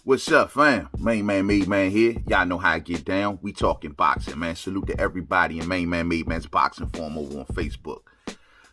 What's up, fam? Mainman Mademan here. Y'all know how I get down. We talking boxing, man. Salute to everybody in Mainman Mademan's boxing forum over on Facebook.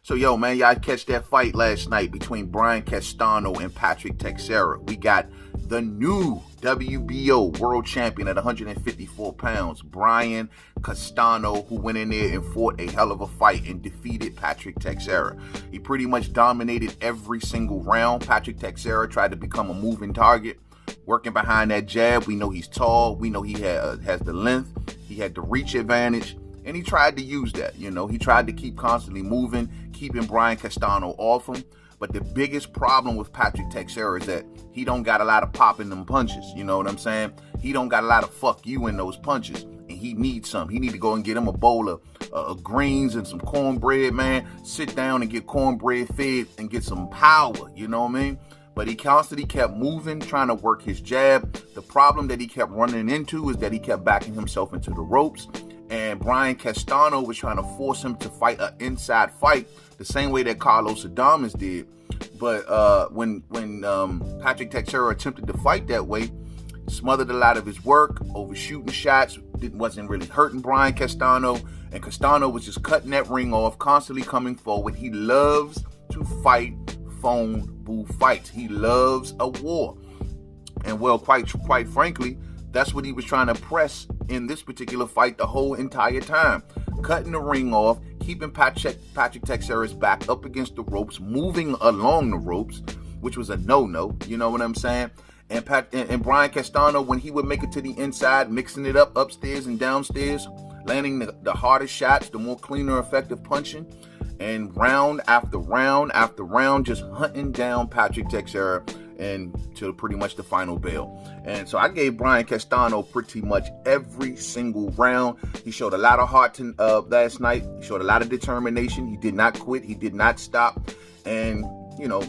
So, yo, man, y'all catch that fight last night between Brian Castano and Patrick Texeira. We got the new WBO world champion at 154 pounds, Brian Castano, who went in there and fought a hell of a fight and defeated Patrick Texeira. He pretty much dominated every single round. Patrick Texeira tried to become a moving target, working behind that jab. We know he's tall. We know he has the length. He had the reach advantage. And he tried to use that, you know. He tried to keep constantly moving, keeping Brian Castano off him. But the biggest problem with Patrick Texeira is that he don't got a lot of pop in them punches. You know what I'm saying? He don't got a lot of fuck you in those punches. And he needs some. He need to go and get him a bowl of greens and some cornbread, man. Sit down and get cornbread fed and get some power. You know what I mean? But he constantly kept moving, trying to work his jab. The problem that he kept running into is that he kept backing himself into the ropes. And Brian Castano was trying to force him to fight an inside fight, the same way that Carlos Adames did. But when Patrick Texeira attempted to fight that way, smothered a lot of his work, overshooting shots, wasn't really hurting Brian Castano. And Castano was just cutting that ring off, constantly coming forward. He loves to fight phone booth fights. He loves a war. And well, quite frankly, that's what he was trying to press in this particular fight the whole entire time. Cutting the ring off, keeping Patrick Texeira's back up against the ropes, moving along the ropes, which was a no-no, you know what I'm saying? And Brian Castano, when he would make it to the inside, mixing it up upstairs and downstairs, landing the hardest shots, the more cleaner, effective punching, and round after round after round, just hunting down Patrick Texeira and to pretty much the final bell. And so I gave Brian Castano pretty much every single round. He showed a lot of heart last night. He showed a lot of determination. He did not quit. He did not stop. And, you know,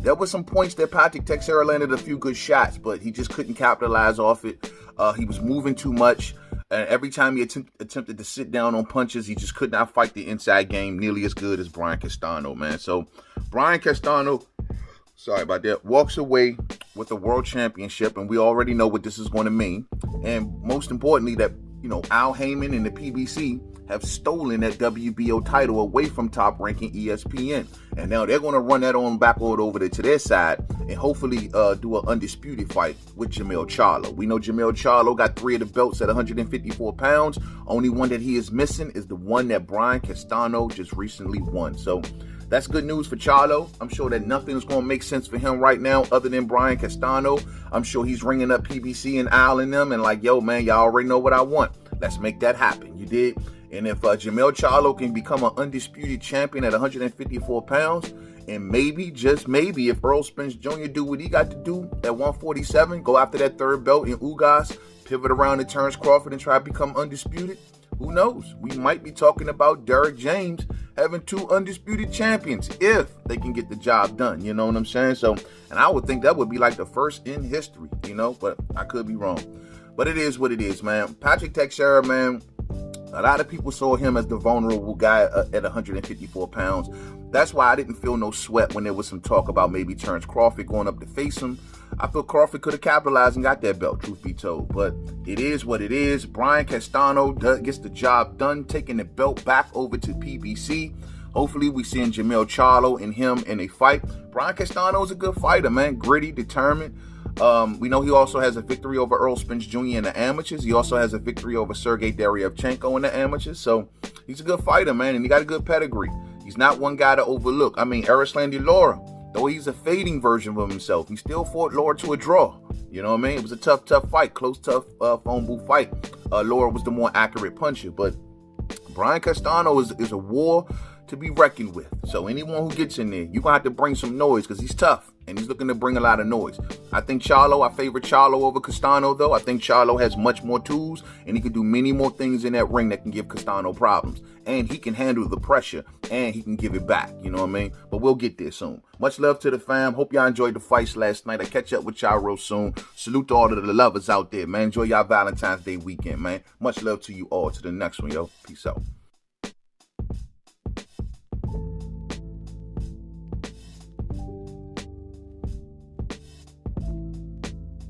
there were some points that Patrick Texeira landed a few good shots, but he just couldn't capitalize off it. He was moving too much. And every time he attempted to sit down on punches, he just could not fight the inside game nearly as good as Brian Castano, man. So Brian Castano, sorry about that, walks away with the world championship, and we already know what this is going to mean. And most importantly, that, you know, Al Heyman and the PBC have stolen that WBO title away from top-ranking ESPN. And now they're going to run that on back over to their side and hopefully do an undisputed fight with Jermell Charlo. We know Jermell Charlo got 3 of the belts at 154 pounds. Only one that he is missing is the one that Brian Castano just recently won. So that's good news for Charlo. I'm sure that nothing is going to make sense for him right now other than Brian Castano. I'm sure he's ringing up PBC and Al and them and like, yo, man, y'all already know what I want. Let's make that happen. You did? And if Jermell Charlo can become an undisputed champion at 154 pounds, and maybe, just maybe, if Errol Spence Jr. do what he got to do at 147, go after that third belt in Ugas, pivot around to Terrence Crawford and try to become undisputed, who knows? We might be talking about Derrick James having 2 undisputed champions if they can get the job done. You know what I'm saying? So, and I would think that would be like the first in history, you know, but I could be wrong. But it is what it is, man. Patrick Texeira, man, a lot of people saw him as the vulnerable guy at 154 pounds. That's why I didn't feel no sweat when there was some talk about maybe Terrence Crawford going up to face him. I feel Crawford could have capitalized and got that belt, truth be told. But it is what it is. Brian Castano gets the job done, taking the belt back over to PBC. Hopefully we seeing Jermell Charlo and him in a fight. Brian Castano is a good fighter, man. Gritty, determined. We know he also has a victory over Errol Spence Jr. in the amateurs. He also has a victory over Sergey Deryevchenko in the amateurs. So he's a good fighter, man, and he got a good pedigree. He's not one guy to overlook. I mean, Erislandy Lara, though he's a fading version of himself, he still fought Lara to a draw. You know what I mean? It was a tough fight, close, tough phone booth fight. Lara was the more accurate puncher, but Brian Castano is a war to be reckoned with. So anyone who gets in there, you're going to have to bring some noise because he's tough and he's looking to bring a lot of noise. I think Charlo, I favor Charlo over Castano, though. I think Charlo has much more tools and he can do many more things in that ring that can give Castano problems. And he can handle the pressure and he can give it back. You know what I mean? But we'll get there soon. Much love to the fam. Hope y'all enjoyed the fights last night. I'll catch up with y'all real soon. Salute to all of the lovers out there, man. Enjoy y'all Valentine's Day weekend, man. Much love to you all. To the next one, yo. Peace out.